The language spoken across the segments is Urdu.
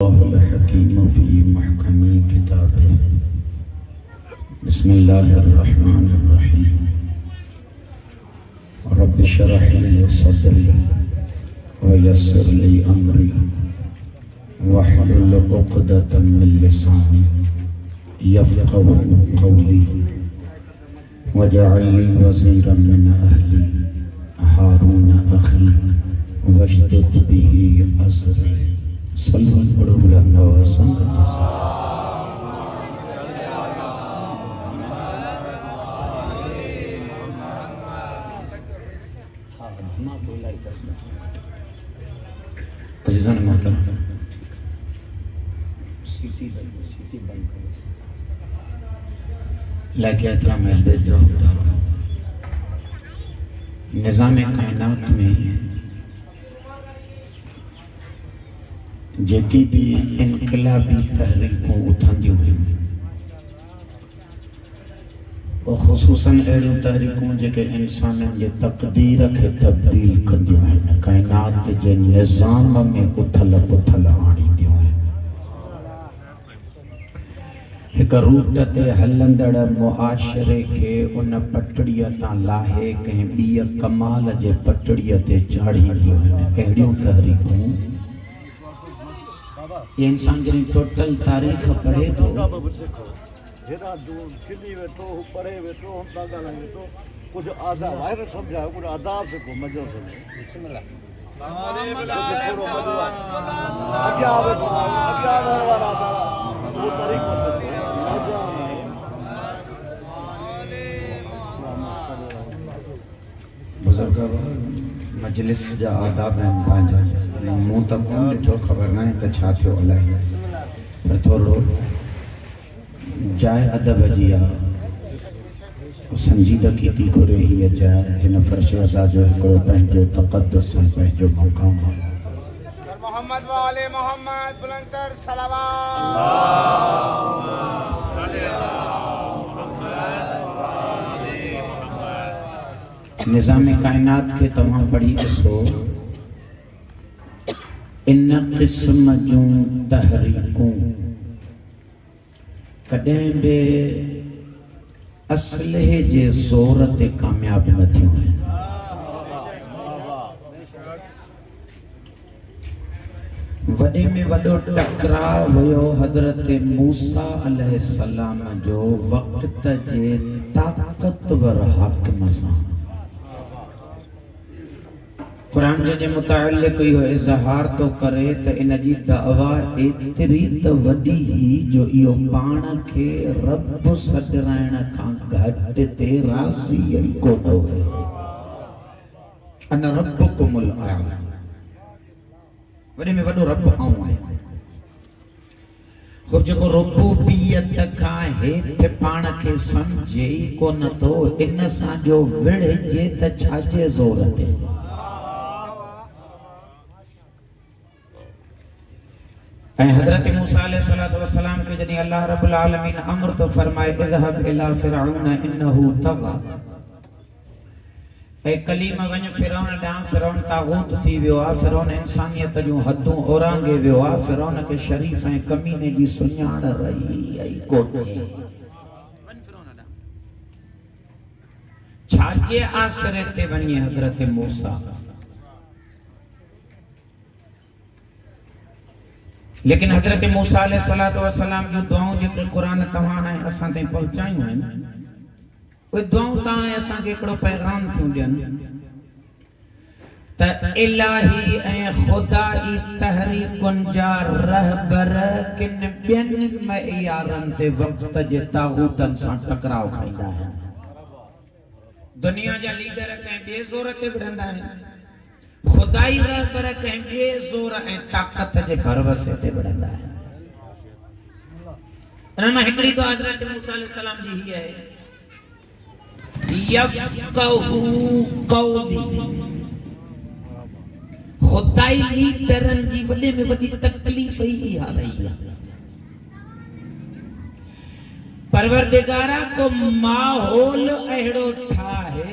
الله الحكيم في محكم كتابه. بسم الله الرحمن الرحيم. رب اشرح لي صدري ويسر لي امري واحلل عقدة من لساني يفقهوا قولي واجعل لي وزيرا من اهلي هارون اخي واشدد به أزري. صلو علی النبی. عزیزان محترم، سیٹی بند کرو. لیکن احترام اہل بیت جواب نظام کائنات میں جیتی بھی انقلابی تحریکوں اتھندیوں ہیں، اور خصوصاً اہڑوں تحریکوں جے انسانوں کے تقدیر کے تبدیل کندیوں ہیں، کائنات جے نظام میں اتھل پتھل آنی دیوں ہیں. ایک روٹ تے ہلندڑ معاشرے کے ان پٹڑیاں تاں لاہے کہیں بیا کمال جے پٹڑیاں تے چاڑھی دیوں ہیں. اہڑوں تحریکوں یہ انسان جنہیں ٹوٹل تاریخ پڑھے تو کچھ آدھا وائر سمجھا ہے، کچھ آدھا سے کو مجھو سمجھے. بسم اللہ بزرگ مجلس جا آداب ہیں پانچا موں تک کون لٹھو خبر نہ ہے تو چھاتیو علیہ پر تھوڑو جائے ادب جیا سنجیدہ کی تی کو رہی ہے جائے ہن فرش عزا جو ہے کوئی پہنجو تقدس ہے پہنجو مقام ہے. محمد و آل محمد بلندر صلوات. نظام کائنات کے تمام پڑھی اسو ان قسم جوں تحریکوں کڈیں بے اسلحے جے زور تے کامیاب نہ تھیوں ہیں. وڈے میں وڈو ٹکرا ہوئیو حضرت موسیٰ علیہ السلام جو وقت جے طاقتور حاکم سان. قرآن جے متعلق یہ اظہار تو کرے تو ان جی دعویٰ اتری تو وڈی ہی جو یہ پان کے رب سڈرائن کھان گھٹ تے راضی ہی کو دو ہے. انا ربکم الاعلی، وڈے میں وڈو رب آؤں آئے. خوب جو کو ربوبیت کا ہیت پان کے سمجھے کو نہ تو ان سا جو وڑے جے تا چھاچے زورت ہے. حضرت موسیٰ علیہ السلام کے جنہی اللہ رب العالمین امر تو فرمائے اذهب الى فرعون انہو طغى. اے کلیم ونج فرعون ڈاں، فرعون تاغوت تھی ویوا، فرعون انسانیت جو حدوں اورانگے ویوا، فرعون کے شریف ہیں کمینے جی سنیاڑ رہی ای کوٹے. چھاچے آسرے تے ونی حضرت موسیٰ، لیکن حضرت موسیٰ علیہ السلام جو دعاؤں جے قرآن تمہاں ہیں اساں تے پہنچائیوں ہیں، وہ دعاؤں تاں ہیں اساں کے کڑو پیغام کیوں دین تا الہی اے خدای تحریکن جا رہبر کن بین معیارن تے وقت جے تاغوتن سان ٹکراؤ کھائیدا ہے. دنیا جا لیڈر کہیں بے زورتے بڑھندا ہے، خدائی رہبر کہیں بے زور ہے طاقت جے بھروسے تے بڑھندا ہے. انہاں ہکڑی تو حضرت موسیٰ علیہ السلام جی ہی ہے یفقہو قولی. خدائی لیڈرن جی وڈے میں وڈی تکلیف ہی آ رہی ہے. پروردگارہ کو ماحول اہڑو ٹھا ہے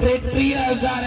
30,000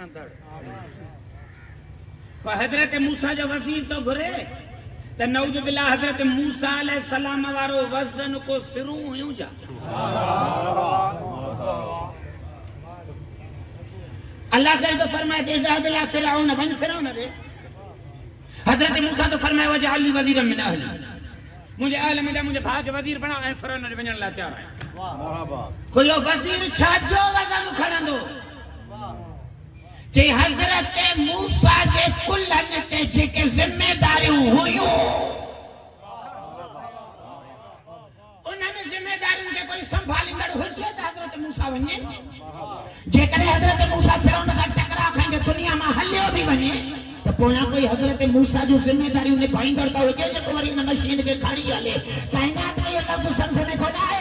کھڑندڑ کو حضرت موسیٰ جو وزیر تو گھرے تو نعوذ باللہ حضرت موسیٰ علیہ السلام وارو وزن کو سروں ہوئیوں جا اللہ سے تو فرمائے کہ اذهب الى فرعون بن فرعون دے حضرت موسیٰ تو فرمائے وجعل لی وزیرا من اہلی مجھے اہل میں مجھے بھاگ وزیر بنا اے فرعون نے بنن لا تیار ہے کوئی وزیر چھا جو وزن کھڑندو جے حضرت موسیٰ جے کلن تے جے کے ذمہ داریوں ہوئیوں انہوں نے ذمہ داریوں کے کوئی سنبھالندڑ ہو جائے تو حضرت موسیٰ ونجے جے کرے حضرت موسیٰ فرعون سے ٹکرا کھائیں گے دنیا میں حلیو بھی بنے تو پویا کوئی حضرت موسیٰ جو ذمہ داریوں نے بھائیں کرتا ہو جائے جو کوئی مشین کے کھڑی آلے کائنات میں یہ لفظ سمجھنے کو نہ آئے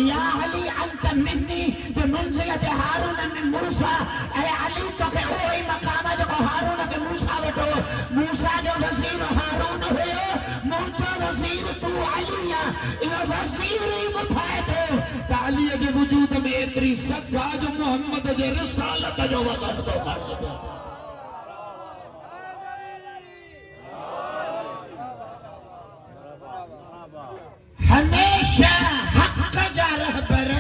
یا علی انت منی بمنزلت ہارون من موسیٰ اے علی تو کہ وہی مقام ہے جو ہارون کے موسیٰ وٹو موسیٰ جو وزیر ہارون ہوئے موچا وزیر تو علی یہ وزیر ہی مٹھائے تھے علی کے وجود میں اتری صدقہ جو محمد کے رسالت جو وزن تو کھڑا ہمیشہ حق جا رہبر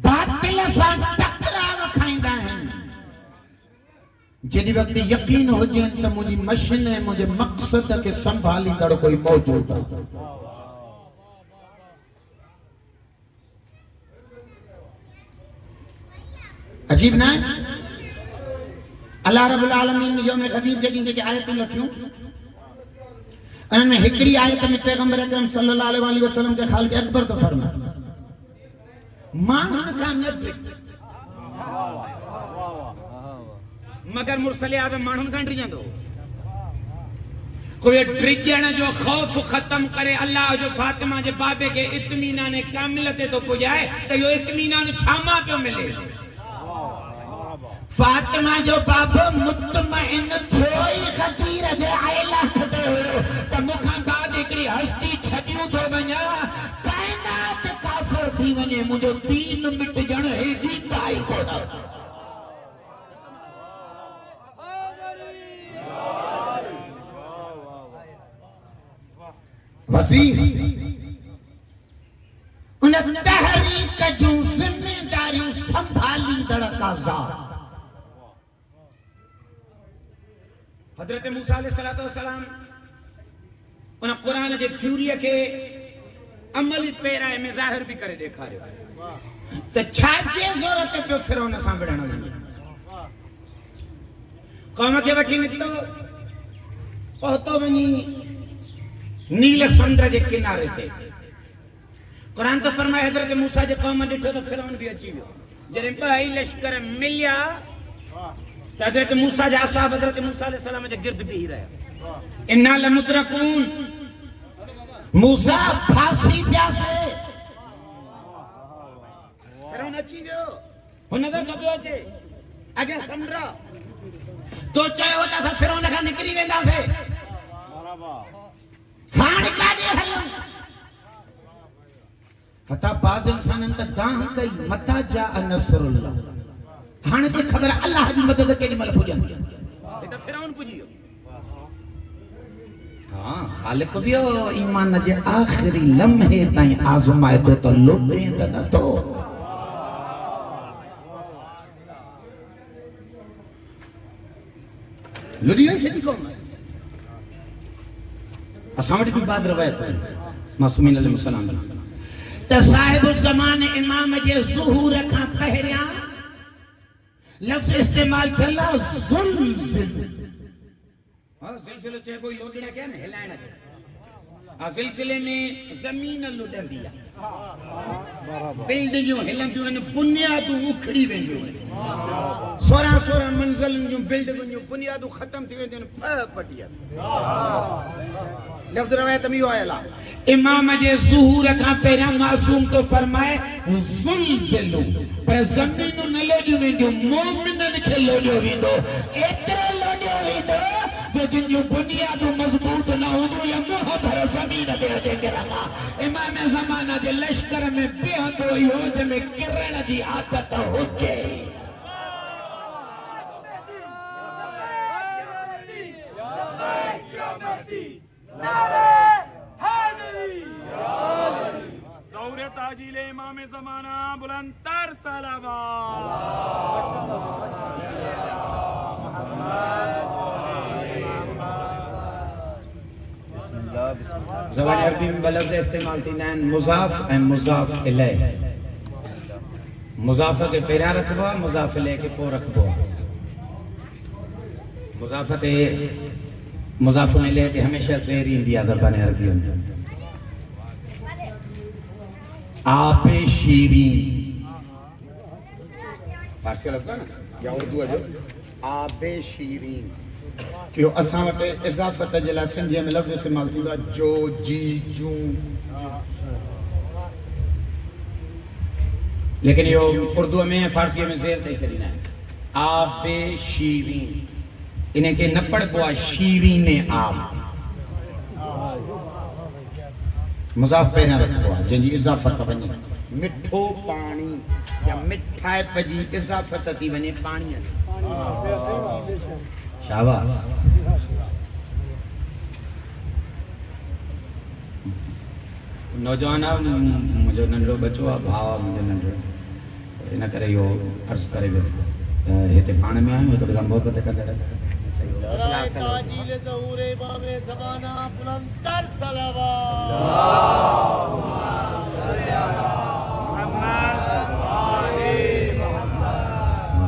باطل سان ٹکراو کھائندہ ہیں جنہی وقت یقین ہو جائیں تو مجھے مشن ہے مجھے مقصد ہے کہ سنبھالی دڑ کوئی موجود ہے عجیب نہ ہے اللہ رب العالمین یوم غدیر جگیں کہ آیتیں لکھیوں انہوں نے ہکڑی آیت میں پیغمبر اکرم صلی اللہ علیہ وسلم کے خالق اکبر تو فرما مانگن کا نبی مگر مرسل آدم مانگن کا نبی جاندو کوئی ڈرجن جو خوف ختم کرے اللہ جو فاطمہ جے بابے کے اطمینان کاملتے تو پجائے تو یہ اطمینان چھاما پہ ملے فاطمہ جو بابا مطمئن تھوئی خطیر جے آئلہ کھتے ہوئے تو مکھاں بعد اکڑی ہستی چھجیوں تو بنیا کائنات کافر تھی ونے مجھے 3 منٹ جن ہے دیتا ہی کوڑا وزیر انہیں تحریک جو ذمہ داری سنبھالی دڑکا ذات حضرت موسیٰ علیہ السلام انہاں قرآن جے تھیوری کے عملی پیرائے میں ظاہر بھی کرے دیکھا رہے تو چھاچے ضرورت پہ فرعون سان بڑھانا ہوئی قوم کے وٹی نکلو پہتو بنی نیل سمندر جے کنارے تے قرآن تو فرمائے حضرت موسیٰ جے قوم ڈٹھو تو فرعون بھی اچھی ہو جرے بھائی لشکر ملیا تو حضرت موسیٰ جا صاحب حضرت موسیٰ علیہ السلام جا گرد بھی ہی رہا اِنَّا لَمُدْرَكُونَ موسیٰ پھاسی پیاسے فرعون اچھی گئے ہو نظر کبھی ہوچے اگر سمدرہ تو چاہے ہوتا سا فرعون کا نکری ویندہ سے ہاں کا دے حلوں حتی بعض انسان انتا داں کئی متا جاء نصر اللہ ہاں دے خبر اللہ کی مدد کے لئے مل پوجا یہ تو فرعون پوجی ہو ہاں خالق بھی ہو ایمان نجے آخری لمحے تائیں آزمائے تو لوٹیں تو نہ تو لڑی نہیں سے دیکھو اسامت بھی بعد روایت ہوئی معصومین علیہ السلام تا صاحب الزمان امام جے ظہور کا پہریاں لفظ استعمال کرلا زلزل زلزلہ چاہے کوئی لوٹنا کیا نا ہلائنا کیا زلزلے میں زمین لوٹن دیا بلڈنگوں ہلن جو انہیں بنیادوں اکھڑی بین جو ہیں سورا منزل جو بلڈنگوں جو بنیادوں ختم تھی وین پٹیا لفظ روایت میں آیا اللہ امام جے ظہور کا پہرا معصوم تو فرمائے زلزلو پر زمینوں نہ لوٹیو بین جو مومنن کے لوٹیو بین دو اترے لوٹیو بین دو جو جن جو بنیادوں مضبوط نہ ہوں یا موہ بھر زمین دے اجے گرما امام زمانہ دے لشکر میں بیعت ہوئی ہو جے میں کرن دی عادت ہوجے ظہور تاجیل امام زمانہ بلند تر صلوات زبان عربی میں بلفظ استعمال تھی نین مضاف and مضاف الیہ مضاف کے پیرا رکھبا مضاف الیہ کے پو رکھبا مضافت مضاف الیہ کے ہمیشہ زیری اندیا زبان عربی میں آپ شیرین فارسی کا لفظ ہے نا یا اردو ہے جو آپ شیرین کہ اساں وٹے اضافت جلا سندھی میں لفظ استعمال تھیدا جو جی جوں لیکن یہ اردو میں فارسی میں زیر سے چلینا ہے آپ شیرین انہیں کہ نہ پڑھ بوا شیرین آپ مضاف پہ نہ رکھوا جن جی اضافت بنے مٹھو پانی یا مٹھائے پجی اضافت تھی بنے پانی شاباش نوجوانا مجھے ننڈو بچوا بھاوا مجھے ننڈو انہ کرے یو عرض کرے گئے ہیتے پان میں آئیں تو بزا محبت کر دے برائے تاجیل ظہور امام زمانہ بلند تر صلوات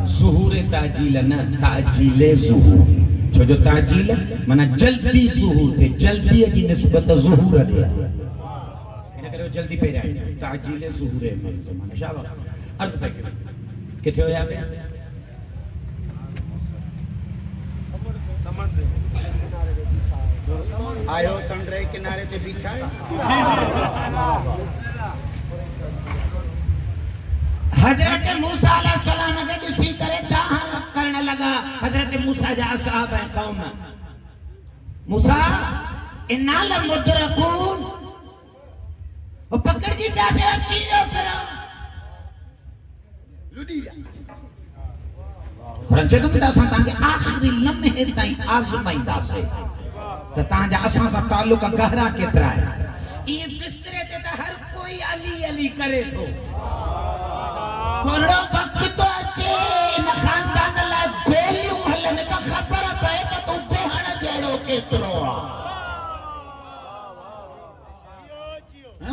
ظہور تاجیل نہ تاجیل ظہور جو تاجیل منا جلدی ظہور تھے جلدی کی نسبت ظہور ہے انہیں کرے جلدی پہ جائے تاجیل ظہور امام زمانہ شابہ عرض تک کتنے ہو جائے آئے ہو سمندرے کنارے تے بیٹھا ہے حضرت موسیٰ علیہ السلام اگر اسی طرح داہاں کرنے لگا حضرت موسیٰ جا اصحاب ہیں قوم موسیٰ انا لمدرکون وہ پکڑ کی پیاسے اچھی جو فرعون لڑی خرانچے تم دا سان تانگے آخری لمحے تائیں آزمائی دا سے تو تانجا اساں سا تعلق گہرا کے ترائے یہ بسترے تے تا ہر کوئی علی علی کرے تو تھوڑا وقت تو اچھے نہ خاندان لائے گولیوں ہلنے کا خبر پائے تو بہن جیڑو کے تروا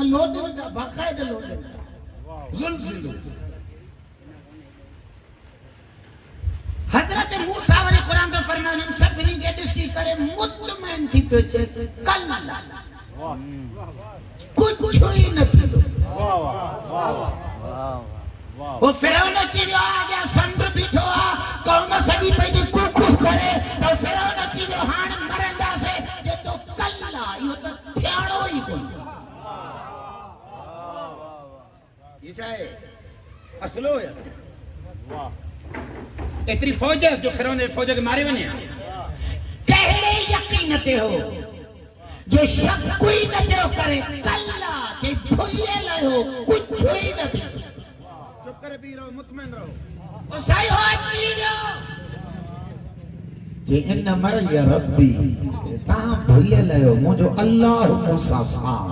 لوٹ جا باقاعد لوٹ جا زلزلو حضرت موسیٰ والی قرآن کا فرمان ان سب نہیں کہ دسی کرے مطمئن تھی پیچھے کل کچھ ہوئی نہ تھی دو وہ فرعون چیزو آگیا سندر بیٹھو قوم سگی پیدی کوکو کرے تو فرعون چیزو ہان مرندہ سے جے تو کلا یہ تو تھیانو ہی کوئی یہ چاہے اصلو ہے اتری فوج ہے جو فرعون نے فوج کے مارے بنے کہڑے یقینتے ہو جو شک کوئی نہ دیو کرے کلا چے بھولے لئے ہو کچھ ہوئی نہ دیو چپ کرے بھی رہو مطمئن رہو اور صحیح ہو اچھی رہو جے انما یا ربی تاں بھولے لئے ہو مجھو اللہ موسیٰ سان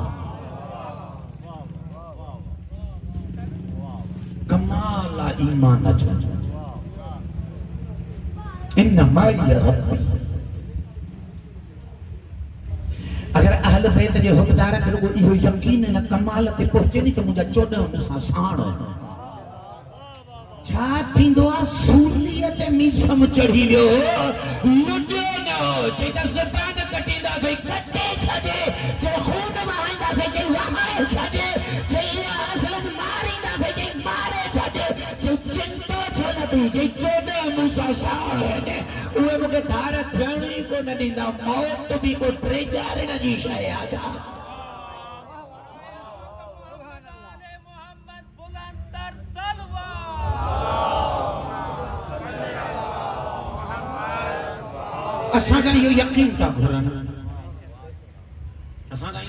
کمالا ایمان اچھا انما یا ربی اگر اہل بیت جے حکمدار کرو یہ یقین نہ کمال تے پہنچے نہیں کہ مجھے 14 انسان سان چھا تھیندو سولیت میسم چڑھی لیو لڈو نو چیتا زبان کٹیندا سے کٹے چھجے چے خون مہیندا سے چے وہاں چھجے چے اصل ماریندا سے چے مارے چھجے چے چنتو چھنبی چے 14 موسیٰ سان اوے مکے دھارت بھیڑی کو نہ دیندا موت بھی کو ٹریجار نہ جی شاہ آجا اساں جن یہ یقین کا گھرن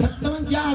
57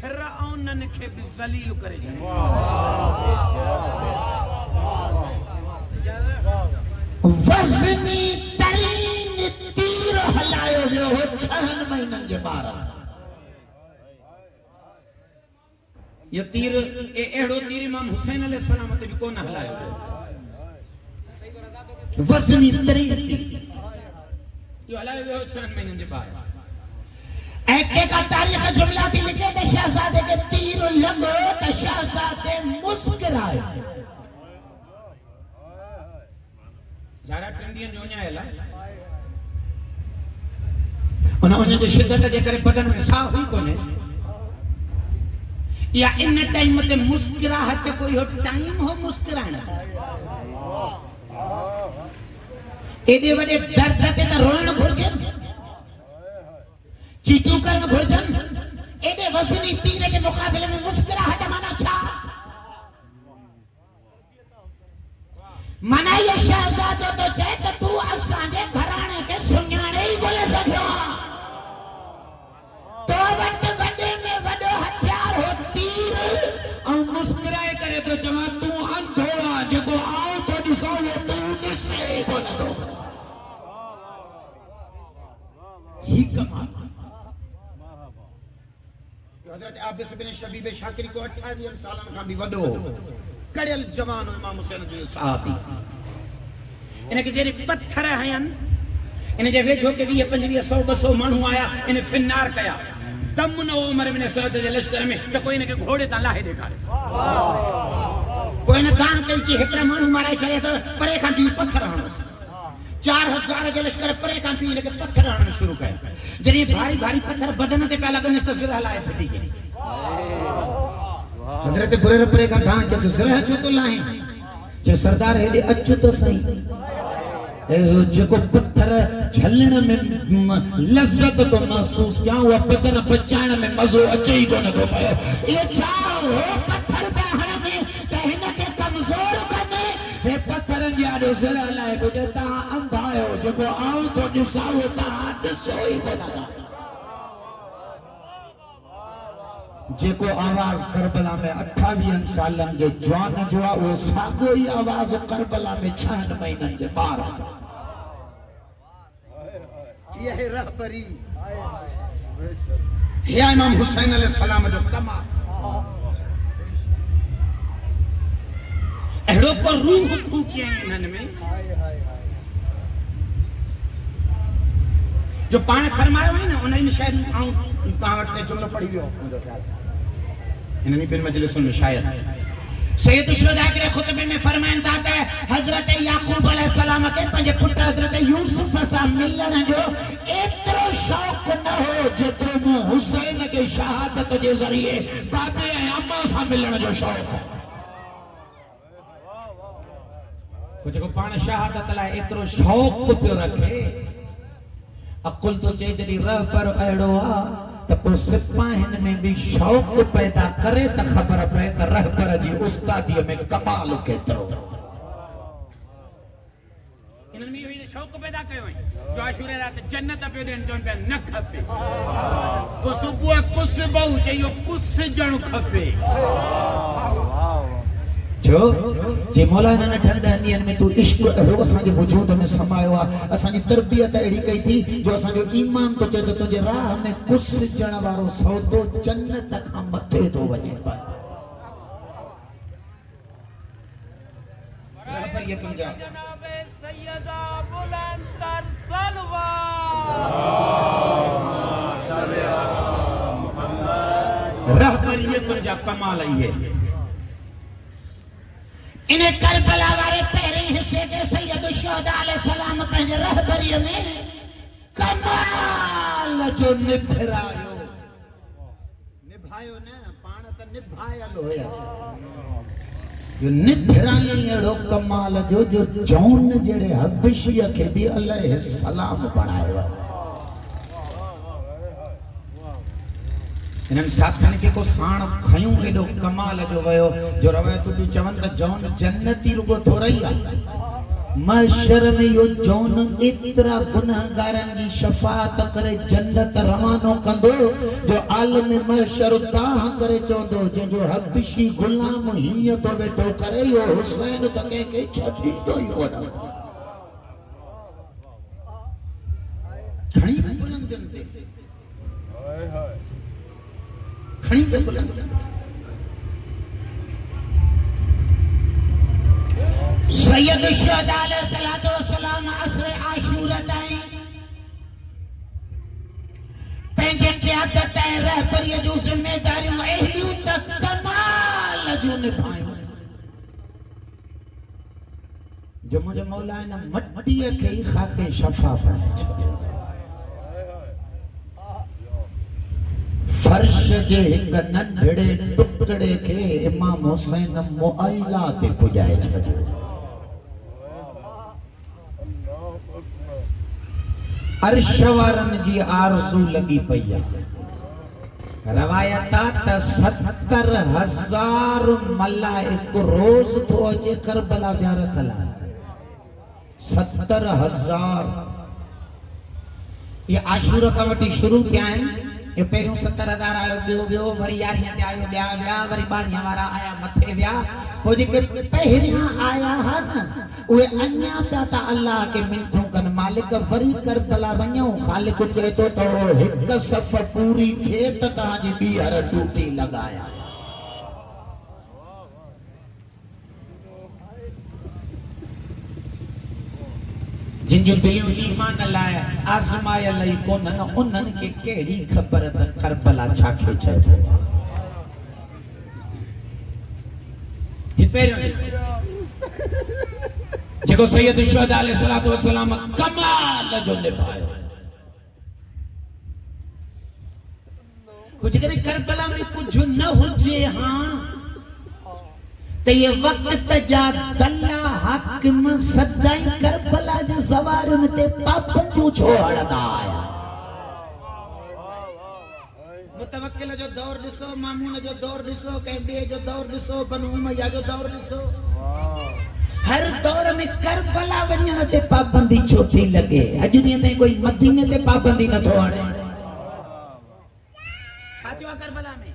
فرعونن کے بھی ذلیل کرے جائیں وزنی ترین تیر ہلائے ہوئے ہو 6 مہینن کے بارہ یہ تیر ایڑو تیر امام حسین علیہ السلام تے بھی کون ہلائے ہوئے وزنی ترین تیر یہ ہلائے ہوئے ہو 6 مہینن کے بارہ ایک کا تاریخ جملہ تھی لکھے دے شہزادے کے تیر لگو تے شہزادے مسکرائے زارا ٹنڈین جو نیا ہے انہوں نے جو شدت جے کرے بدن میں ساہ ہوئی کونے یا ان ٹائم تے مسکراہٹ کوئی ہو ٹائم ہو مسکرانا ایڈے وڈے درد تے تا روئن گھڑ جن چیٹو کرن گھڑ جن ایڈے وزنی تیرے کے مقابلے میں مسکراہٹ مانا چھا منا یہ شہزادہ تو چاہے کہ تو اسانے گھرانے کے سنیانے ہی بولے سکھو تو وقت وڈے میں وڈو ہتھیار ہو تیر اور مسکرائے کرے تو جوان تو اندھوڑا جگو آؤ تو نساؤ تو نسے کو نہ ہی کمال حضرت عابس بن شبیب شاکری کو 28 سالان کا بھی وڈو کڑیل جوان امام حسین جو صحابی انہیں کہ جیرے پتھر ہیں انہیں جے ویچھو کہ 25-100-200 منہوں آیا انہیں فنار کیا دم نہ عمر بن سعد دے لشکر میں تو کوئی نے کہ گھوڑے تاں لاہے دیکھا رہے کوئی نے کام کئی چی ہکڑا منہوں مارے چلے تو پرے کھان بھی پتھر ہاں 4000 کے لشکر پرے کھان بھی لکے پتھر ہاں شروع کیا جنہیں بھاری بھاری پتھر بدن تے پہلا گن اس تصویر حلائے پھٹی گئی حضرت برے رپرے کا دھان کیسے سرح چھو تو لائیں چھے سردار ہے لئے اچھو تو صحیح جے کو پتھر جھلن میں لذت تو محسوس کیا ہوا بدن بچان میں مزو اچھے ہی کو نہ کو پائے یہ چاہو ہو پتھر باہر میں کہنے کے کمزور کرنے یہ پتھر انجیادو سرح لائے کو جے تاں اندھائے ہو جے کو آؤں تو نساؤ تاں نسوئی کو نہ جے کو آواز کربلا میں 28 سالن کے جوان جو وہ ساگوئی آواز کربلا میں 6 مہینن کے بار یہ ہے رہبری ہے امام حسین علیہ السلام جو کمال اہڑوں کو روح پھوکیے ہیں انہن میں جو پانے فرمائے ہوئے نا انہیں میں شاید آؤں کہاوٹ نے جملہ پڑھی ہوئی ہو انہیں بن مجلس میں شاید سید الشہداء کے خطبے میں فرمائن داتا ہے حضرت یعقوب علیہ السلام کے پنجے پٹر حضرت یوسف سا ملن جو اترو شوق نہ ہو جترو میں حسین کے شہادت کے ذریعے بابے اما سا ملن جو شوق ہے کچھ کو پان شہادت لائے اترو شوق پہ رکھے اقل تو چاہے جلی رہ پر ایڑو آ تو سپاہن میں بھی شوق پیدا کرے تا خبر پیدا رہ پر جی استادی میں کمال کے ترو انہوں نے یہ شوق پیدا کرے ہوئے جو عاشورے رات جنت پہ دین جون پہ نہ کھپے کو صبح کس بہو چاہیے کس جن کھپے جو جے مولا انہوں نے ٹھنڈا ہندین میں تو عشق اڑو اساں جے وجود میں سمائے ہوا اساں جی تربیت اڑی کئی تھی جو اساں جو ایمان تو چاہے تو جے راہ میں کس جن وارو سودو جنت کھا متھے تو وجے پائے راہ پر یہ تم جا جناب سیدہ بلند تر سلوہ راہ پر یہ تم جا کمال آئیے انہیں کربلا وارے پہرے حصے کے سید الشہداء علیہ السلام پہنجے رہبری میں کمال جو نبھرائیو نا پانتا نبھایا لویا جو نبھرائیو اڑو کمال جو جون جڑے حبشیہ کے بھی علیہ السلام بنائے ہوا انہاں ساتھنے کے کو سان کھیوں ایڈو کمال جو ویو جو روایتو جو چون تا جون جنتی رگو تھو رہی ہے محشر میں یو جون اترا گناہگارن جی شفاعت کرے جنت روانو کندو جو عالم محشر تاں کرے چوندو جن جو حبشی غلام ہی تو بیٹھو کرے یو حسین تکے کے چھتی دو ہی ہونا کھڑی بھی بلند جنتے کھڑی بھی بلند جنتے سید الشہداء علیہ السلام عصر عاشورہ تائیں پینجے قیادت تائیں رہبری جو ذمہ داری و اہلیوں تک کمال جو نبھائیں جو مجھے مولا ہے نا مٹی کے ہی خاکے شفاف ہے فرش جے ایک ننڈڑے ٹکڑے کے امام حسین معائلہ تے پجائے چھجے عرشوارن جی آرزو لگی پیا روایتات 70,000 ملائک روز تو اجے کربلا زیارت لائے 70,000 یہ عاشورہ کا وٹی شروع کیا ہے یہ پہلوں 70,000 آئے بیو وری یاریاں تے آئے بیا وری باریاں وارا آیا متھے بیا وہ جے کہ پہریاں آیا ہن اوے انیا پیا تا اللہ کے منتوں کن مالک وری کربلا ونیوں خالق چے تو ہک صف پوری تھے تا جی بیہر ٹوٹی لگایا جن جو دلیوں ایمان لائے آزمائے لئی کونن انن کے کیڑی خبر کربلا چھاکے چھے یہ پیروں جگو سید الشہداء علیہ السلام کمال جو نبھائے کچھ کرے کربلا میں کچھ نہ ہو جے ہاں تو یہ وقت جا دلہ حاکم صدائی کربلا جا زوارن تے پاپنجو چھوڑنا آیا متوکل جو دور دسو مامون جو دور دسو کہندے جو دور دسو بنو امیہ جو دور دسو ہر دور میں کربلا ونجن تے پابندی چھوٹی لگے اجو نہیں تے کوئی مدینے تے پابندی نہ تھوڑے ساتھیوں کربلا میں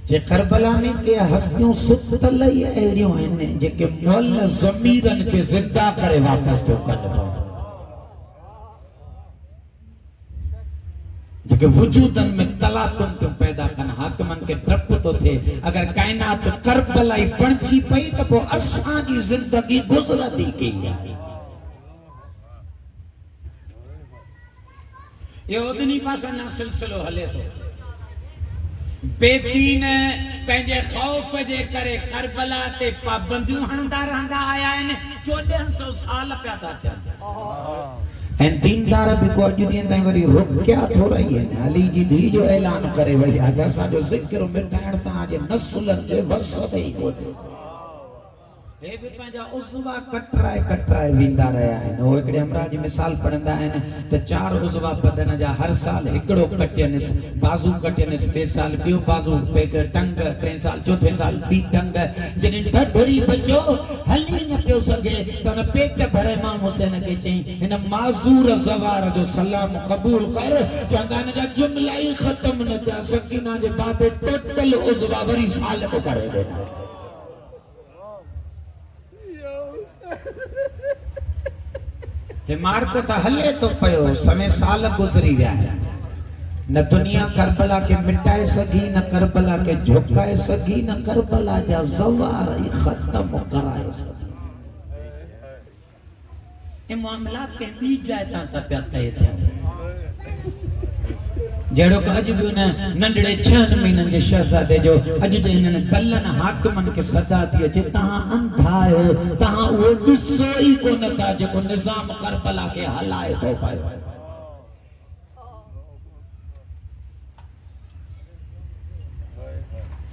جے کربلا میں کہ ہستیوں ستل ہی ایڑیوں ہیں جے کہ مول ضمیرن کے زندہ کرے واپس تو کربلا جے کہ وجودن میں تلاتن کیوں پیدا کن حاکمن کے ڈرپ تو تھے اگر کائنات کربلا ہی پنچی پئی تو وہ اساں کی زندگی گزر دی کی یہ ادنی پاسا نہ سلسلو ہلے تو بے دین پہنجے خوف جے کرے کربلا تے پابندیوں ہندا رہندا آیا ہے 1400 سال پیدا چاہتا این دیندار بھی کو اجو دین تائیں وری رک کیا تھو رہی ہے علی جی دھی جو اعلان کرے وہی آجا سا جو ذکر مٹھائن تا آجے نسلن جے ورسد ہی کو دے اے بھی پہنجا عضوہ کٹرائے ویندہ رہا ہے وہ اکڑے ہمراہ جی مثال پڑھندا ہے تو 4 عضوہ بدن جا ہر سال اکڑو کٹینس بازو کٹینس 2 سال بیو بازو ٹنگ 3 سال 4 سال بی ٹنگ جنہیں گھڑی بچو ہلی نہ پیو سکے تو انہیں پیٹ بھرے امام حسین کے چاہیں انہیں معذور زوار جو سلام قبول کر چاندان جا جملہی ختم نہ جا سکینہ جے بابے ٹوٹل عضوہ وری سال کو کرے دینا بیمار کو تا ہلے تو پیو سمیں سال گزری گیا ہے نہ دنیا کربلا کے مٹائے سکی نہ کربلا کے جھکائے سکی نہ کربلا جا زوار ختم کرائے سکی یہ معاملات کے بیچ جائے جاتا پیاتا ہے تھے جیڑو کہ اجو بھی انہیں ننڈڑے 6 مہینن جے شہزادے جو اجو جے انہیں دلن حاکمن کے صدا تھی جے تہاں اندھائے ہو تہاں وہ ڈسوئی کو نتاجے کو نظام کربلا کے حلائے ہو پائے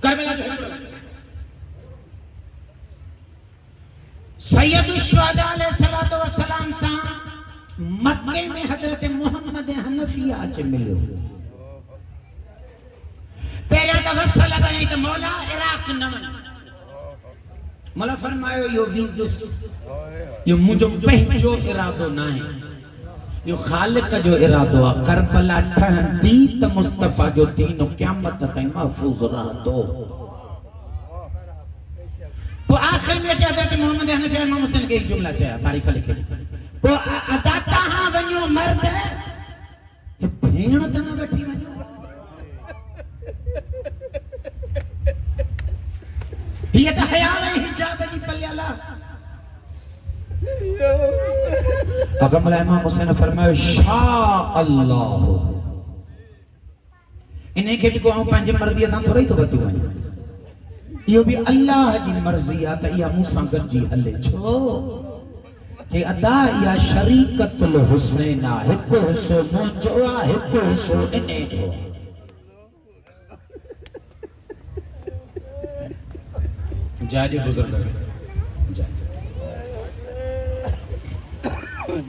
کربلا جو سید الشہداء علیہ السلام سا مکہ میں حضرت محمد حنفیہ آج ملے ہوئے پہلے دفعہ لگائیں کہ مولا عراق نمن ملا فرمائے یہ ویندس یہ مجھو پہنچو ارادو نہ ہے یہ خالق جو ارادو ہے کربلا ٹھہن دیت مصطفیٰ جو دین و قیامت تائیں محفوظ رہا دو وہ آخر میں حضرت محمد حنفی امام حسین کے ایک جملہ چاہیا تاریخ لکھے وہ اداتا ہاں ونیو مرد ہے یہ بھینڑ تنہ بیٹھی ونیو یہ تو خیال ہے حجاب جی پلی اللہ اگر امام حسین فرمائے شاء اللہ انہیں کے بھی کو آؤں پانچے مردی تھا تھوڑا ہی تو بتی ہوئی یہ بھی اللہ جی مرضی آتا یا موسیٰ گرجی حلے چھو جی ادا یا شریکت الحسینہ ہکو حسو موجوہ ہکو حسو انہیں جو جاجے بزرگ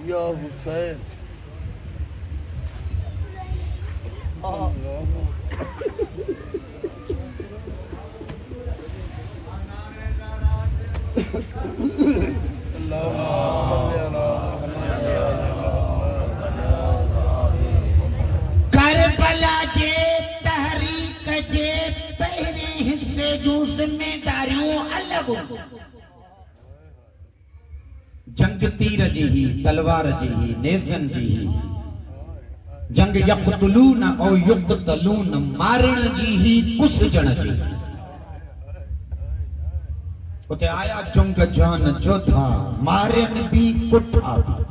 یا حسین کربلا جے تحریک جے پہنے حصے جو ذمہ داریوں الگ جنگ تیر جی ہی تلوار جی ہی نیزن جی ہی جنگ یقتلون او یقتلون مارن جی ہی کس جن جی اتے آیا جنگ جان جو تھا مارن بھی کٹ آبی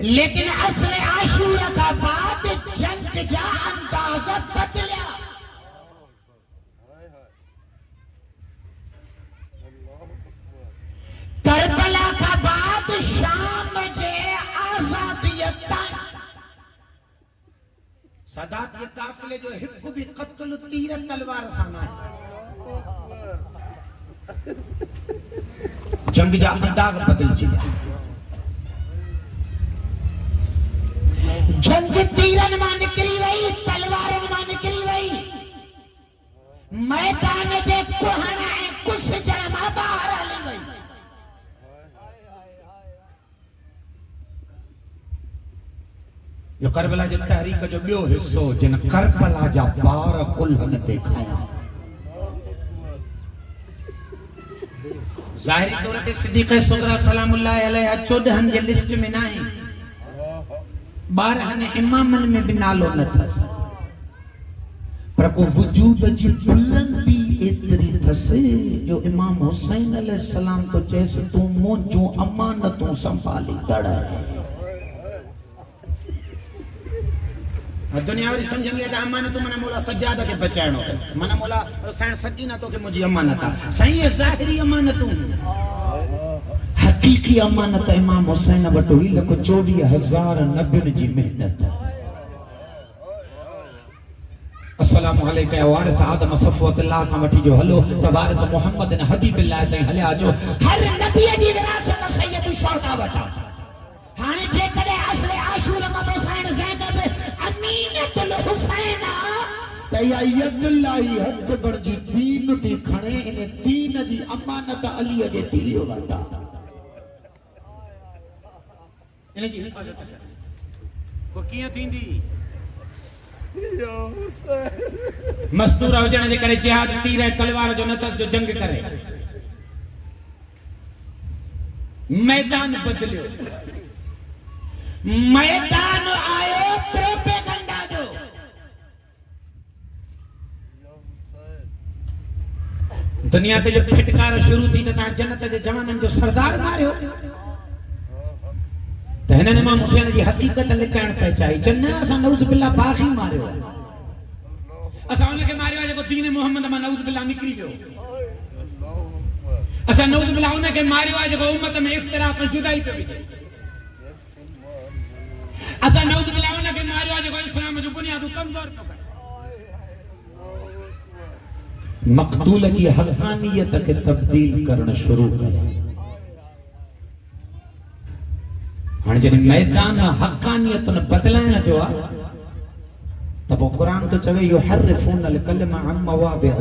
لیکن عصر عاشورہ کا بعد جنگ جا اندازہ بدلیا کربلا کا بعد شام جے آزادیت سادات کے قافلے جو حق بھی قتل تیر تلوار سانا ہے جنگ جا انداز بدل جی جنگ تیرن ماں نکلی وئی تلوارن ماں نکلی وئی میدان جے کوہنا ہے کس جنما باہر آلی گئی یہ کربلا جا تحریک جو بیو حصو جن کربلا جا بار کلہن دیکھایا ظاہری طور پہ صدیق صغرا سلام اللہ علیہ چودہن جے لسٹ میں نائیں بارہن امامن میں بھی نالو نہ تھا پر کو وجود جی بلندی اتری تھسے جو امام حسین علیہ السلام تو جیسے تو موجوں امانتوں سنبھالی دڑا ہے دنیا وری سمجھن لیا کہ امانتوں منہ مولا سجادہ کے بچائنو منہ مولا سین سجینہ تو کہ مجھے امانتا صحیح ہے ظاہری امانتوں حقیقی امانت امام حسین بٹوئی لکو 24,000 نبیوں جی محنت السلام علیکہ یا وارث آدم صفوت اللہ کا مٹھی جو حلو تبارک محمد حبیب اللہ تین حلے آجو ہر نبی جی وراثت سید الشہداء بٹا ہانے جے کرے عصر عاشورہ کا حسین زینب امینت الحسین تیا ید اللہ حد بڑھ جی دین بھی کھڑے انہیں دین جی امانت علی جے دیو بٹا انہیں جی حفاظت کریں کو کیاں تین دی مستورہ ہو جانے جے کرے جہاد تیر ہے تلوار جو نتر جو جنگ کرے میدان بدلیو میدان آئے پروپیگنڈا جو دنیا تے جو پھٹکار شروع تھی تا جنت جے جوانن جو سردار مارے ہو تہنن امام حسین جی حقیقت لکھائن پہچائی جنہ اسا نعوذ باللہ باغی مارے ہو اسا انہیں کے مارے ہو جے کو دین محمد میں نعوذ باللہ نکری گئے اسا نعوذ باللہ انہیں کے مارے ہو جے کو امت میں افتراق و جدائی پہ بھی جائے اسا نعوذ باللہ انہیں کے مارے ہو جے کو اسلام جو بنیادو کمزور پکڑ مقتول کی حقانیت کے تبدیل کرنا شروع کریں ہاں جن میدان حقانیت بدلائیں جو تب قرآن تو چوے یحرفون الکلمہ عن مواضعہ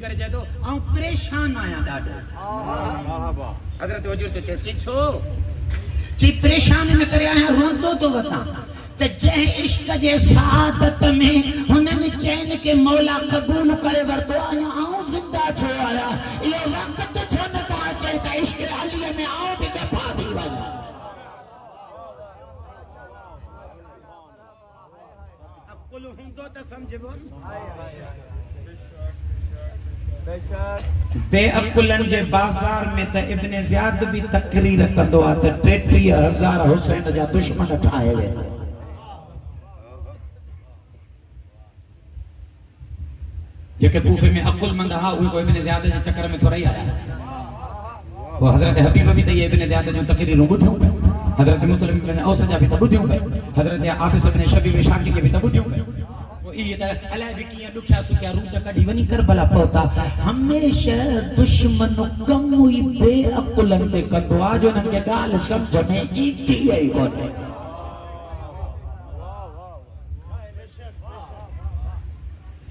کرے جائے تو آؤں پریشان آیا ڈاڈو حضرت حضور تو چیز چھو چی پریشان میں کرے آیا رون تو بتا تے جہ عشق جے سعادت میں ہنن چین کے مولا قبول کرے ورتو آیا آؤں زندہ چھو آیا یہ وقت چھو نتا چاہتا عشق علیہ میں آؤں بھی دفا دی والا اقلو ہم دو تا سمجھے بول بے عقلن جے بازار میں تا ابن زیاد بھی تقریر کندو آتا 33,000 حسین جا دشمن اٹھائے ہوئے جکہ کوفے میں عقل مند ہا ہوئی کو ابن زیاد جے چکر میں تھوڑا ہی آیا وہ حضرت حبیب بھی تے یہ ابن زیاد جو تقریر بدھوں حضرت مسلم ابن اوس جا بھی بدھوں حضرت عابس ابن شبیب شاکی کے بھی بدھوں یہ اللہ بھی کیا دکھیا سکیا روح کڈی ونی کربلا پہتا ہمیشہ دشمن کم ہوئی بے عقلن تے کندو آج انہاں کے گال سمجھ میں ایتی ہے کونے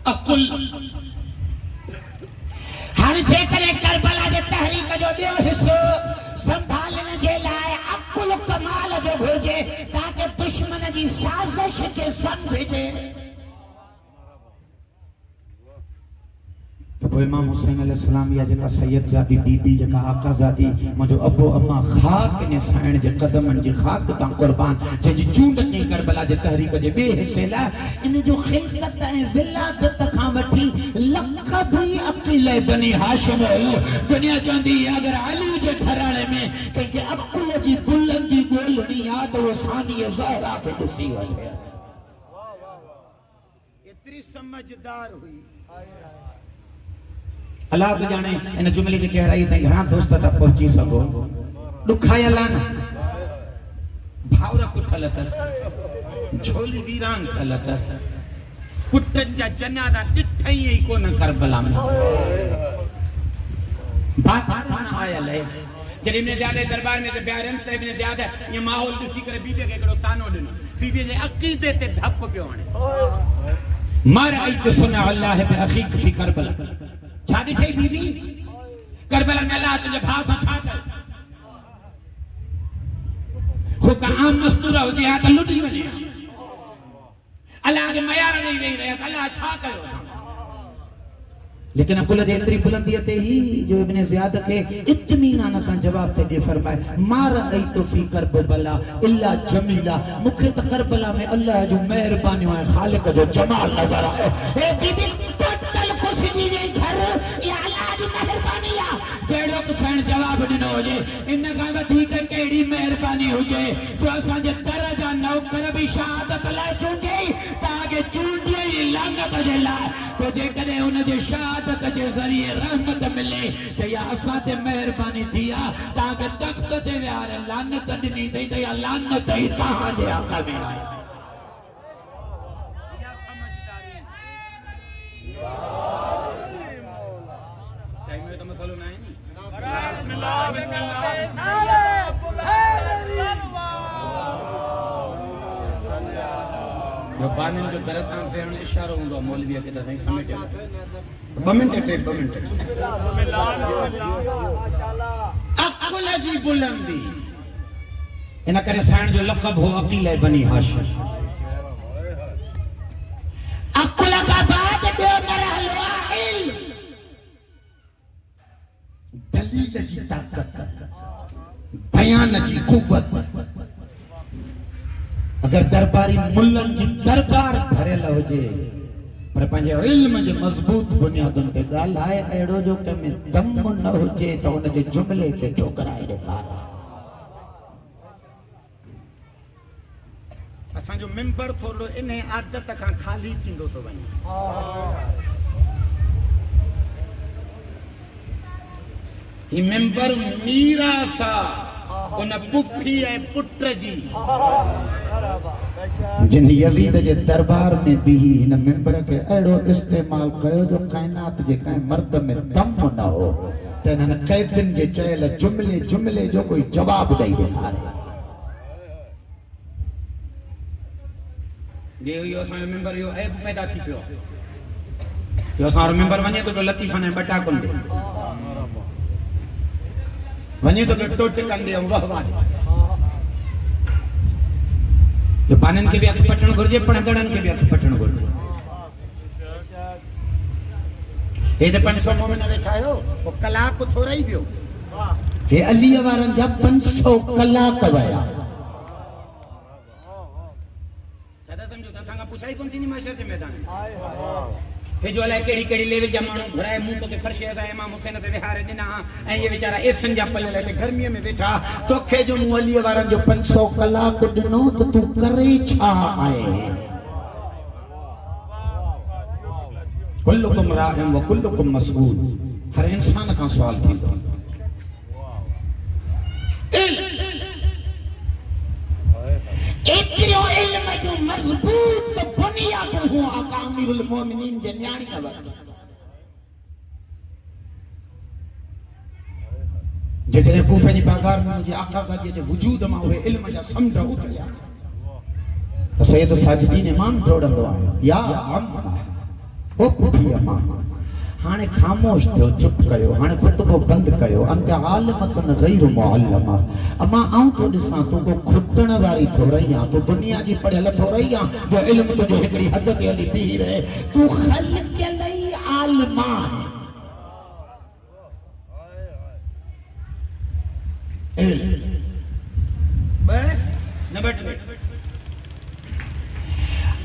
عقل ہر جے کرے کربلا دے تحریک جو دیو حصو سنبھالنے جے لائے عقل کمال جو بھوجے تاکہ دشمن جی سازش کے سمجھے جے تو وہ امام حسین علیہ السلام یا جکا سید زادی بی بی جکا آقا زادی مجھو ابو اما خاک نے سائن جے قدمن جے خاک تاں قربان جے جی چونڈ نہیں کربلا جے تحریک جے بے حصے لا انہیں جو خلقت ہے ولادت کھاں وٹھی لقب ہی عقیل بنی ہاشم ہے دنیا چاندی اگر علی جے گھرانے میں کہ عقل جی بلندی گولنی یاد وہ ثانی زہرا کے دسی ہوئی ہے اتنی سمجھدار ہوئی اللہ تو جانے انہیں جملے جے کہہ رہی تھے گھران دوستہ تک پہنچی سکو دکھایا لانا بھاورا کو تھلتس جھولی ویران تھلتس پٹن جا جنادہ ٹٹھائی ہی کو نہ کربلا میں بات آنا آیا لے جب ابن زیادہ دربار میں سے بیارنس تھا ابن زیادہ یہ ماحول دسی کرے بی بی کے کرو تانو دینا بی بی نے عقیدے تے دھپ کو پیوانے مارا ایت سنع اللہ بے اخیق فی کربلا چھاڑی تھے بی بی کربلا میں اللہ تجھے بھاسا چھا چاہے خوکہ عام مستورہ ہو جہاں تا لٹی بنے اللہ آگے میارہ نہیں رہی رہے اللہ چھا کرو لیکن اقول جے اتری بلندیتے ہی جو ابن زیاد کے اتمینان سان جواب تے دے فرمائے ما رأیتو فی کربلا الا جمیلہ مکھے تا کربلا میں اللہ جو مہربانی ہوئے خالق جو جمال نظر آئے اے بی بی ٹوٹل خوشی دی گئی گھر یہ اللہ جو مہربانی ہے جیڑو کسان جواب دنو ہو جائے انہاں کا ٹھیک ہے کیڑی مہربانی ہو جائے جو اساں جے درجہ نوکر بھی شہادت لے چونگے تاکہ چونڈیے لانگت جے لائے تو جے کدے انہیں جے شہادت جے ذریعے رحمت ملے کہ یا اساں تے مہربانی دیا تاکہ تخت دے ویارے لانت دنی دے یا لانت ہی کہاں دے آقا میں آئے یا سمجھداری ٹائم میں تو مسئلہ نہیں بسم اللہ بسم جو بانن جو درتاں پہن اشارہ ہوں گا مولویہ کے تھا سمیٹے بمنٹے عقل جی بلندی انہا کرے سائن جو لقب ہو عقیل بنی ہاشم عقل کا بعد دو مرحل واحل دلیل جی طاقت بیان جی قوت اگر درباری ملن جی دربار بھرے لو جے پر پنجے علم جے مضبوط بنیادن تے گال آئے ایڑو جو کہ میں دم نہ ہو جے تو انہیں جے جملے کے ٹھوکر آئے دکھارا اساں جو ممبر تھوڑو انہیں عادت کھاں خالی تھیندو تو بنی ہی ممبر میرا سا انہیں پپھی ہے پٹر جی جن یزید جے دربار میں بھی ہن ممبر کے ایڑو استعمال کرو جو کائنات جے کائن مرد میں دم نہ ہو تینن قیدن جے چہل جملے جو کوئی جواب دائی دکھا رہے یہ ہوئی اساں ممبر یو عیب پیدا تھی پیو جو اساں ریمبر ونجے تو لطیفہ نے بٹا کن دے ونجے تو ٹوٹ کن دے واہ واہ جو پانن کے بھی ہتھ پٹن گرجے پڑھندڑن کے بھی ہتھ پٹن گرجے یہ تے 500 مومن بیٹھا ہو وہ کلاک کو تھوڑا ہی دیو یہ علی وارن جا 500 کلاک ویا سادہ سمجھو تا سانگا پوچھائی کون تھی نہیں معاشر سے میدان یہ جو اللہ کیڑی کیڑی لیول جا مانو گھرائے منہ تو تے فرش ایسا امام حسین تے وہارے دینا اے یہ بیچارہ اس سنجا پلے لے تے گرمی میں بیٹھا تو کھے جو مو علی وارن جو 500 کلاک ڈنو تو کرے چھا آئے کلکم راہم و کلکم مسئول ہر انسان کا سوال تھی دو اتریو علم جو مضبوط بنیاد ہوں آقا امیر المومنین جنیانی نبر جتنے کوفے جی بازار میں مجھے آقا صاحب جے وجود ماں ہوئے علم جا سمجھا اتریا تو سید ساجدین امام دوڑا دعا یا امہ او پٹھی امہ ہانے خاموش تھو چپ کیو ہانے خطبو بند کیو انت عالمتن غیر معلمہ اما آؤں تو ڈساں تو کو کھٹن واری تھو رہی ہاں تو دنیا جی پڑھے لتھ ہو رہی ہاں جو علم تو جو ہکڑی حد تے علی دی رہے تو خلق کے لئی عالمان نمبر 2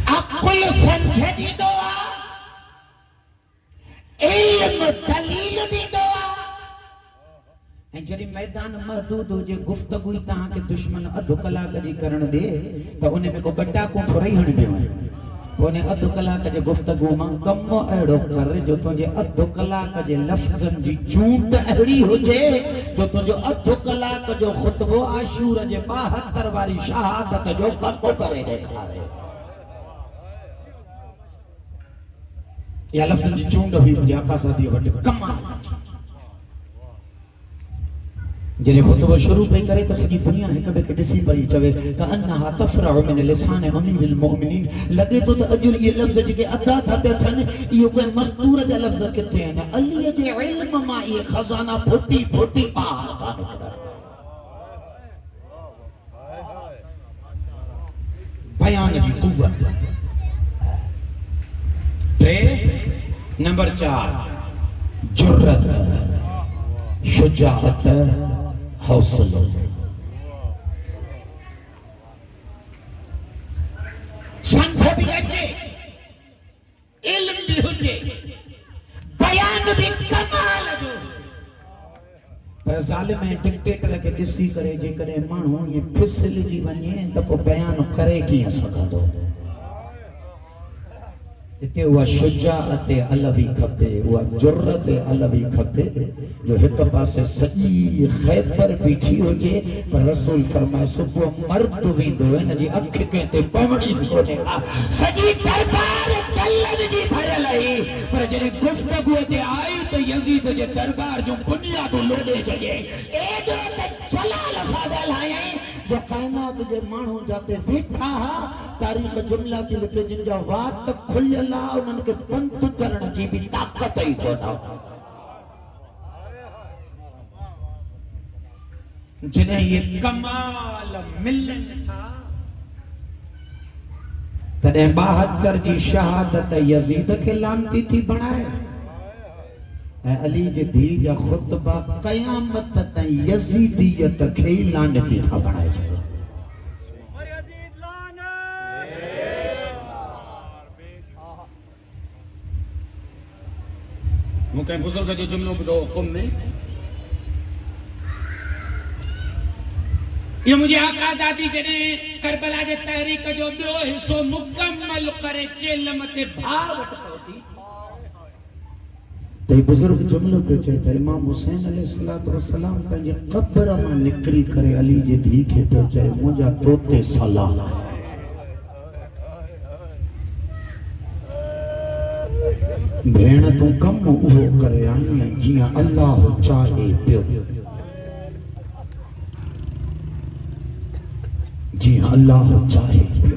عقل سمجھ دی دعا علم دلیل دی دعا جڑی میدان محدود ہو جے گفتگو تاں کے دشمن ادھ کلاک جی کرن دے تو انہیں میں کو بٹا کو تھوڑی ہن دیو انہیں ادھ کلاک جے گفتگو ماں کم ایڑو کر جو تجھے ادھ کلاک جے لفظن جی چونٹ اڑی ہو جے جو تجھے ادھ کلاک جو خطبو عاشور جے 72 واری شہادت جو کم کرے دیکھا رہے یا لفظ جی چونڈ ہوئی مجھے آقا صدی وٹے کمال جنہیں خطبہ شروع پہ کرے تو سکی دنیا ہے کبھی کہ ڈسی پڑی چوے کہ انہا تفرع من لسان امیر المؤمنین لگے تو اجر یہ لفظ جی کہ ادا تھا پہ تھا یہ کوئی مستور جا لفظ کتے ہیں علی جے علم ما یہ خزانہ پھوٹی پھوٹی باہر تھا نکلا بیان جی قوت نمبر 4 جرت شجاعت حوصلہ سمجھ بھی اچھے علم بھی ہوجے بیان بھی کمال جو پر ظالم ہے ڈکٹیٹر کے ڈسی کرے جے کرے مانو یہ پھسل جی ونجے تو بیان کرے کی سکا دو اتنے ہوا شجاعت علوی کھپے ہوا جرت علوی کھپے جو ہت پاس سجی خیبر بیٹھی ہو جے پر رسول فرمائے صبح مرد ویندو ہے نا جی اکھ کہتے پوڑی ہونے کا سجی دربار دلن جی بھر لئی پر جنہیں گفتگو تے آئی تو یزید جے دربار جو بنیاد لوڑے چاہیے اے جو جلال فاضل آئے جو کائنات جے مانو جاتے ویٹھا تاریخ جملہ کی لکھے جن جا وات کھل اللہ انہوں کے بند کرنا جی بھی طاقت ہی تو نہ جنہیں یہ کمال ملن تھا تنہیں 72 جی شہادت یزید کے لانتی تھی بنائے اے علی جے دی جا خطبہ قیامت تا یزیدیت کے لانتی تھا بنائے جائے مکہ بزرگ جو جملوں کو دو قم میں یہ مجھے آقا دادی جنے کربلا جے تحریک جو دو حصوں مکمل کرے چیلمت بھاوٹ پوتی تو یہ بزرگ جملوں کو چاہتا ہے امام حسین علیہ السلام پہنجے قبر میں نکری کرے علی جے دھی کے تو چاہے مجھا توتے سلام ہے بھین تو کم اوہ کرے آئیں جیاں اللہ چاہے پیو جیاں اللہ چاہے پیو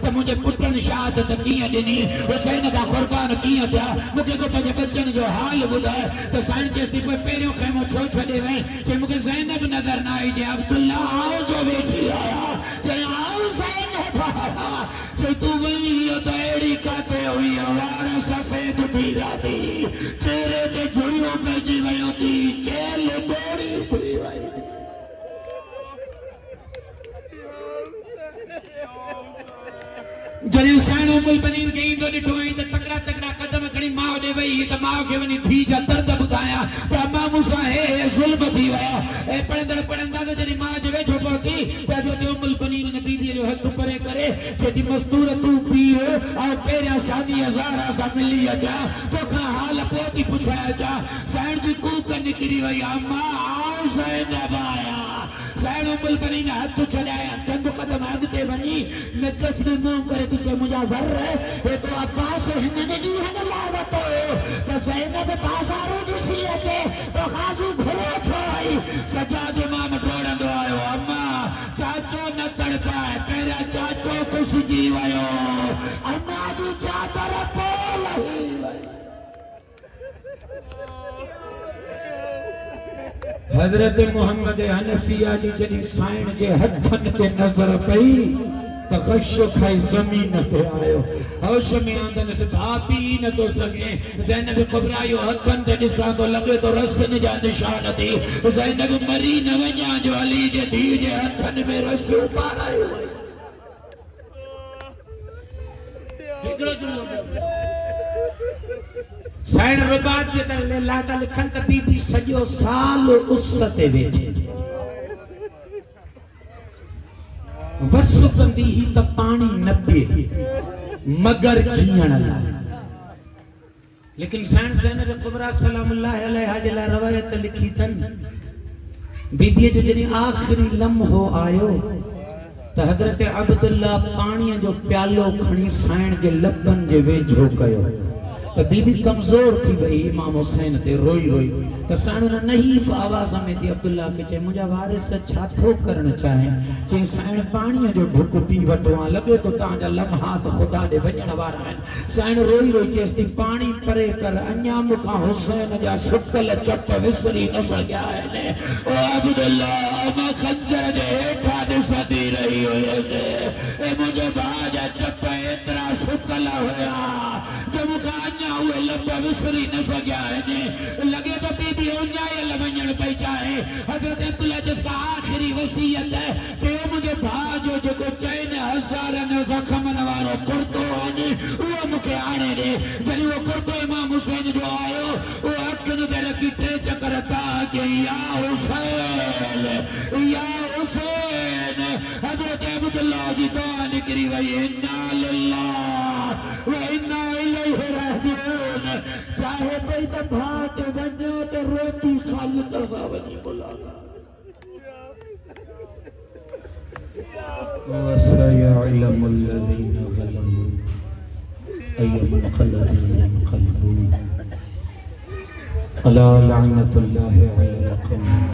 تو مجھے پٹن شہادت کیاں دینی حسین دا قربان کیاں دیا مجھے کو پجے بچن جو حال بدھائے تو سائن چیستی پر پیریوں خیموں چھوڑ چھڑے ہوئے چھے مجھے زینب نظر نہ آئی جے عبداللہ آؤ جو بیٹھی آیا چھے آؤ زینب آیا چھے تو وہی ادھیڑی کاتے ہوئی آوار سفید بیرا دی چہرے دے جڑیوں پہ جی ویوں دی چیل دوڑی پڑی وائی دی جنہیں حسین ام البنین کے ہندو نے ٹھوئی تو تکڑا تکڑا قدم کھڑی ماں دے وئی تو ماں کے ونی تھی جا درد بتایا تو اماں موسیٰ ہے ظلم تھی ویا اے پڑندر پڑندہ تو جنہیں ماں جو ویچھو پہتی تو حضرت ام البنین نے بی بی جو حد پرے کرے چھتی مستور تو پیو اور پیریا شادی ہزارہ سا ملی اچھا تو کھا حال پوتی پچھڑا اچھا سینڈ بھی کوکا نکری وئی اماں آؤ زینب آیا سین ام البنین ہاتھ چھڑایا چند قدم آگتے بنی نجف نے موں کرے تجھے مجاور ہے یہ تو عباس ہندنی ہے لاوتو تو زینب بازارو دسی اچھے تو خازو بھرو چھوئی سجاد امام ڈوڑن دو آئیو اما چاچو نہ تڑ پائے پیرا چاچو کس جیوائیو اما جو چادر پولہی حضرت محمد حنفیہ جی جنی سائن جے ہتھن کے نظر پئی تخشک ہے زمین تے آئیو ہوش میں آندن سے بھاپی نہ تو سکیں زینب قبرائیو ہتھن تے نسان تو لگے تو رسن جا نشان تھی زینب مری نہ ونیا جو علی جے دی جے ہتھن میں رسو پارائیو سائن ربات جے تر اللہ تعالی لکھن تا بی بی سجو سال اس ستے بیٹھے وصف کندی ہی تا پانی نبی مگر جیان اللہ لیکن سائن زینب قبرہ سلام اللہ علیہ جلہ روایت لکھی تن بی بی جو جنی آخری لمحو آئیو تا حضرت عبداللہ پانیاں جو پیالو کھنی سائن جے لبن جے ویجھو کیو تو بی بی کمزور تھی بھئی امام حسین تے روئی روئی تو سائن نے نحیف آواز میں تھی عبداللہ کے چھے مجھا وارث سے چھاتو کرنا چاہیں چھے سائن پانیاں جو ڈھک پی وٹوان لگے تو تانجا لمحات خدا دے بجن وارا ہیں سائن روئی روئی چھے اس دی پانی پرے کر انیام کا حسین جا شکل چپ وسری نسا گیا ہے او عبداللہ اما خنجر دے ہیٹھا نسا دی رہی ہوئے سے اے مجھے باجا چپ اترا شکل ہویا جب مکانیا ہوئے لبا وسری نسا گیا ہے لگے تو بی بی ہون جائے لبنجن پیچا ہے حضرت عبداللہ جس کا آخری وسیعت ہے کہ مجھے بھاجو جو کو چین ہزارن زخم نوارو کرتو آنی وہ مکے آنے دے جنہی وہ کرتو امام حسین جو آئے وہ اکن دے لکی تے چکرتا کہ یا حسین حضرت عبداللہ جی دعا نکری وی انا للہ و انا الیہ راجعون چاہے بھئی تو بھات بنو تو روٹی خالق رضا بنی بلا وَسَيَعْلَمُ الَّذِينَ ظَلَمُوا أَيَّ مُنْقَلَبٍ يَنْقَلِبُونَ أَلَا لَعْنَةُ اللَّهِ عَلَى الْقَوْمِ